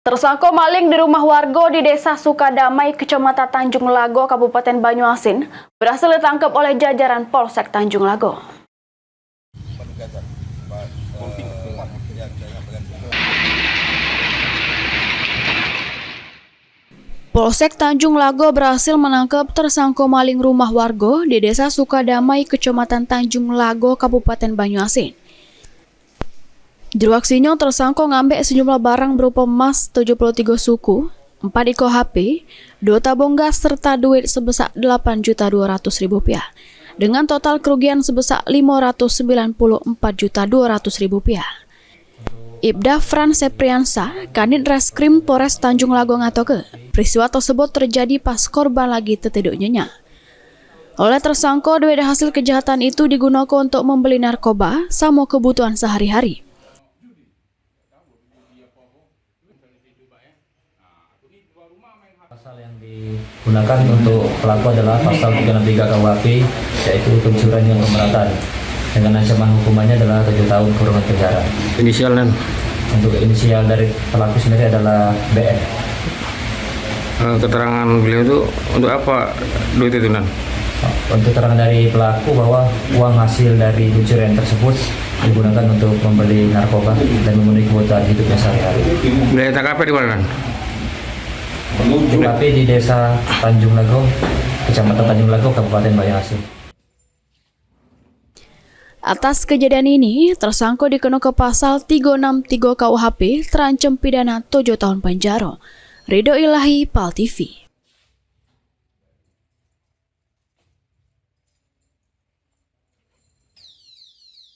Tersangka maling di rumah warga di Desa Sukadamai, Kecamatan Tanjung Lago, Kabupaten Banyuasin, berhasil ditangkap oleh jajaran Polsek Tanjung Lago. Polsek Tanjung Lago berhasil menangkap tersangka maling rumah warga di Desa Sukadamai, Kecamatan Tanjung Lago, Kabupaten Banyuasin. Juru aksinya tersangka ngambil sejumlah barang berupa emas 73 suku, 4 iko HP, 2 tabung gas serta duit sebesar Rp8.200.000 dengan total kerugian sebesar Rp594.200.000. Ibda Fran Sepriansa, Kanit Reskrim Polres Tanjung Lago ngatoke, peristiwa tersebut terjadi pas korban lagi tetiduknya. Oleh tersangka, duit hasil kejahatan itu digunakan untuk membeli narkoba sama kebutuhan sehari-hari. Pasal yang digunakan untuk pelaku adalah pasal 363 KUHP, yaitu pencurian yang pemberatan, dengan ancaman hukumannya adalah 7 tahun kurungan penjara. Inisial dan Untuk inisial dari pelaku sendiri adalah BN. keterangan beliau itu untuk apa duit itu nan? Untuk keterangan dari pelaku bahwa uang hasil dari pencurian tersebut digunakan untuk membeli narkoba dan memenuhi kebutuhan hidupnya sehari-hari. Beliau TKP di mana nan? TKP di Desa Tanjung Lago, Kecamatan Tanjung Lago, Kabupaten Banyuasin. Atas kejadian ini, tersangka dikenakan pasal 363 KUHP terancam pidana 7 tahun penjara. Ridho Ilahi, PAL TV.